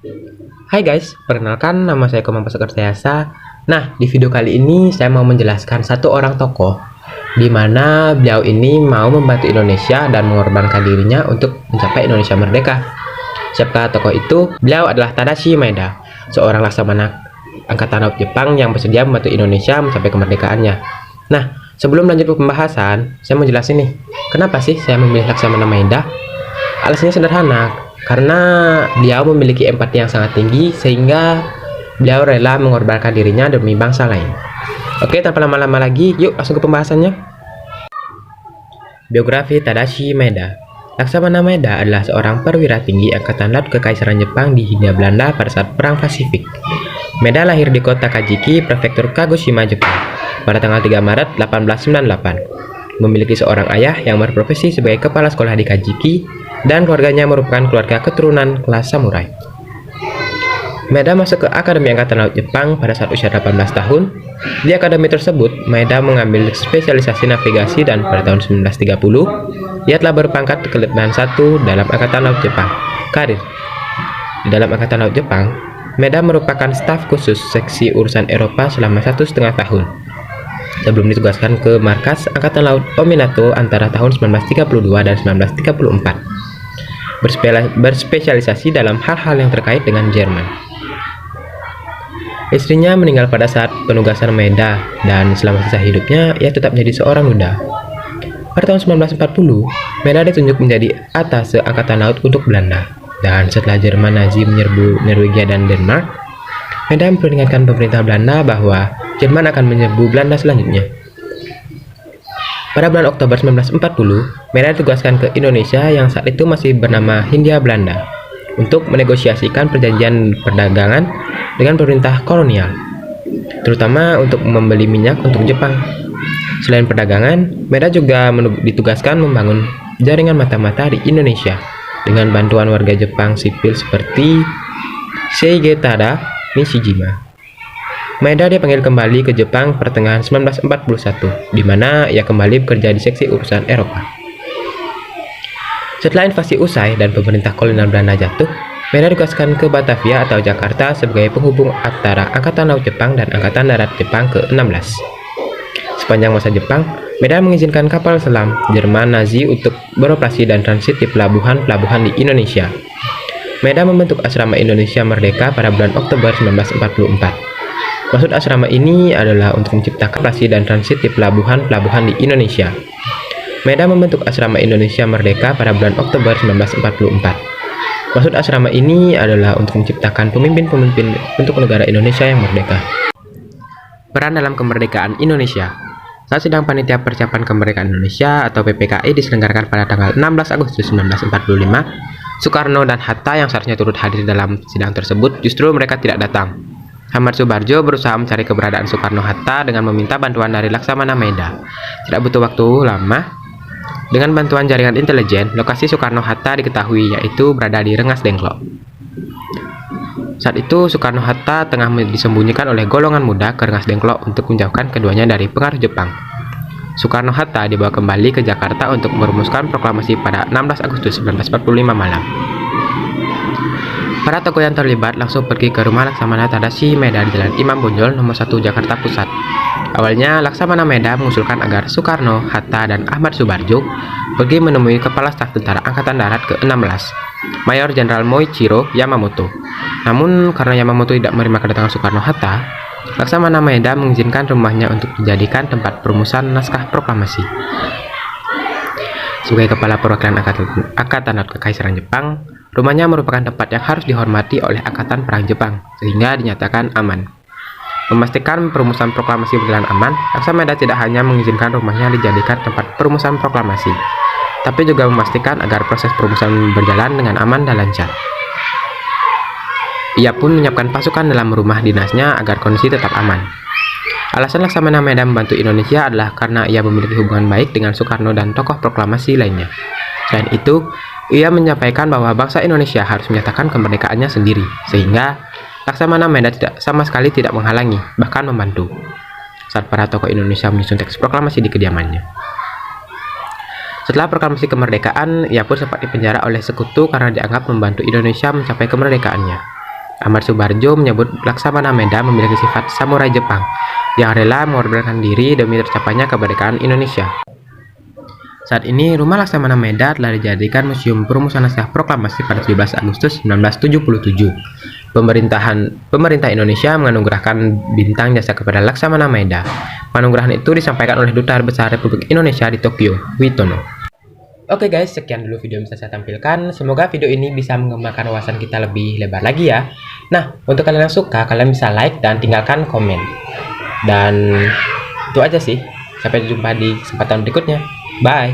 Hai guys, perkenalkan nama saya Komang Pasukardayasa. Nah, di video kali ini saya mau menjelaskan satu orang tokoh di mana beliau ini mau membantu Indonesia dan mengorbankan dirinya untuk mencapai Indonesia merdeka. Siapakah tokoh itu? Beliau adalah Tadashi Maeda, seorang laksamana angkatan laut Jepang yang bersedia membantu Indonesia mencapai kemerdekaannya. Nah, sebelum lanjut ke pembahasan, saya mau jelasin nih, kenapa sih saya memilih Laksamana Maeda? Alasannya sederhana, karena beliau memiliki empati yang sangat tinggi sehingga beliau rela mengorbankan dirinya demi bangsa lain. Oke, tanpa lama-lama lagi, yuk langsung ke pembahasannya. Biografi Tadashi Maeda. Laksamana Maeda adalah seorang perwira tinggi Angkatan Laut Kekaisaran Jepang di Hindia Belanda pada saat Perang Pasifik. Maeda lahir di kota Kajiki, Prefektur Kagoshima, Jepang, pada tanggal 3 Maret 1898. Memiliki seorang ayah yang berprofesi sebagai kepala sekolah di Kajiki, dan keluarganya merupakan keluarga keturunan kelas samurai. Maeda masuk ke Akademi Angkatan Laut Jepang pada saat usia 18 tahun. Di akademi tersebut, Maeda mengambil spesialisasi navigasi dan pada tahun 1930, ia telah berpangkat ke Letnan 1 dalam Angkatan Laut Jepang. Karir. Di dalam Angkatan Laut Jepang, Maeda merupakan staf khusus seksi urusan Eropa selama 1,5 tahun. Sebelum ditugaskan ke markas Angkatan Laut Ominato antara tahun 1932 dan 1934. Berspesialisasi dalam hal-hal yang terkait dengan Jerman. Istrinya meninggal pada saat penugasan Maeda, dan selama sisa hidupnya ia tetap menjadi seorang duda. Pada tahun 1940, Maeda ditunjuk menjadi atase Angkatan Laut untuk Belanda, dan setelah Jerman Nazi menyerbu Norwegia dan Denmark, Maeda memperingatkan pemerintah Belanda bahwa Jerman akan menyerbu Belanda selanjutnya. Pada bulan Oktober 1940, Maeda ditugaskan ke Indonesia yang saat itu masih bernama Hindia Belanda untuk menegosiasikan perjanjian perdagangan dengan pemerintah kolonial, terutama untuk membeli minyak untuk Jepang. Selain perdagangan, Maeda juga ditugaskan membangun jaringan mata-mata di Indonesia dengan bantuan warga Jepang sipil seperti Seige Tada Nishijima. Maeda dipanggil kembali ke Jepang pertengahan 1941, di mana ia kembali bekerja di seksi urusan Eropa. Setelah invasi usai dan pemerintah kolonial Belanda jatuh, Maeda ditugaskan ke Batavia atau Jakarta sebagai penghubung antara Angkatan Laut Jepang dan Angkatan Darat Jepang ke-16. Sepanjang masa Jepang, Maeda mengizinkan kapal selam Jerman Nazi untuk beroperasi dan transit di pelabuhan-pelabuhan di Indonesia. Maeda membentuk Asrama Indonesia Merdeka pada bulan Oktober 1944. Maksud asrama ini adalah untuk menciptakan operasi dan transit di pelabuhan-pelabuhan di Indonesia. Maeda membentuk Asrama Indonesia Merdeka pada bulan Oktober 1944. Maksud asrama ini adalah untuk menciptakan pemimpin-pemimpin untuk negara Indonesia yang merdeka. Peran dalam kemerdekaan Indonesia. Saat sidang Panitia Persiapan Kemerdekaan Indonesia atau PPKI diselenggarakan pada tanggal 16 Agustus 1945, Soekarno dan Hatta yang seharusnya turut hadir dalam sidang tersebut justru mereka tidak datang. Ahmad Subarjo berusaha mencari keberadaan Soekarno-Hatta dengan meminta bantuan dari Laksamana Maeda. Tidak butuh waktu lama, dengan bantuan jaringan intelijen, lokasi Soekarno-Hatta diketahui yaitu berada di Rengas Dengklok. Saat itu Soekarno-Hatta tengah disembunyikan oleh golongan muda ke Rengas Dengklok untuk menjauhkan keduanya dari pengaruh Jepang. Soekarno-Hatta dibawa kembali ke Jakarta untuk merumuskan proklamasi pada 16 Agustus 1945 malam. Para tokoh yang terlibat langsung pergi ke rumah Laksamana Tadashi Maeda di Jalan Imam Bonjol nomor 1 Jakarta Pusat. Awalnya Laksamana Maeda mengusulkan agar Soekarno, Hatta, dan Ahmad Subarjo pergi menemui Kepala Staf Tentara Angkatan Darat ke-16, Mayor Jenderal Moichiro Yamamoto. Namun karena Yamamoto tidak menerima kedatangan Soekarno-Hatta, Laksamana Maeda mengizinkan rumahnya untuk dijadikan tempat perumusan naskah proklamasi. Sebagai Kepala Perwakilan Angkatan Laut Kekaisaran Jepang, rumahnya merupakan tempat yang harus dihormati oleh Angkatan Perang Jepang, sehingga dinyatakan aman. Memastikan perumusan proklamasi berjalan aman, Laksamana Maeda tidak hanya mengizinkan rumahnya dijadikan tempat perumusan proklamasi, tapi juga memastikan agar proses perumusan berjalan dengan aman dan lancar. Ia pun menyiapkan pasukan dalam rumah dinasnya agar kondisi tetap aman. Alasan Laksamana Maeda membantu Indonesia adalah karena ia memiliki hubungan baik dengan Soekarno dan tokoh proklamasi lainnya. Selain itu, ia menyampaikan bahwa bangsa Indonesia harus menyatakan kemerdekaannya sendiri, sehingga Laksamana Maeda sama sekali tidak menghalangi, bahkan membantu saat para tokoh Indonesia menyusun teks proklamasi di kediamannya. Setelah proklamasi kemerdekaan, ia pun sempat dipenjara oleh sekutu karena dianggap membantu Indonesia mencapai kemerdekaannya. Amar Subarjo menyebut Laksamana Meda memiliki sifat samurai Jepang yang rela mengorbankan diri demi tercapainya kemerdekaan Indonesia. Saat ini, Rumah Laksamana Meda telah dijadikan Museum Perumusan Naskah Proklamasi pada 17 Agustus 1977. Pemerintah Indonesia menganugerahkan bintang jasa kepada Laksamana Meda. Penganugerahan itu disampaikan oleh Duta Besar Republik Indonesia di Tokyo, Witono. Oke guys, sekian dulu video yang bisa saya tampilkan. Semoga video ini bisa mengembangkan wawasan kita lebih lebar lagi ya. Nah, untuk kalian yang suka, kalian bisa like dan tinggalkan komen. Dan itu aja sih. Sampai jumpa di kesempatan berikutnya. Bye.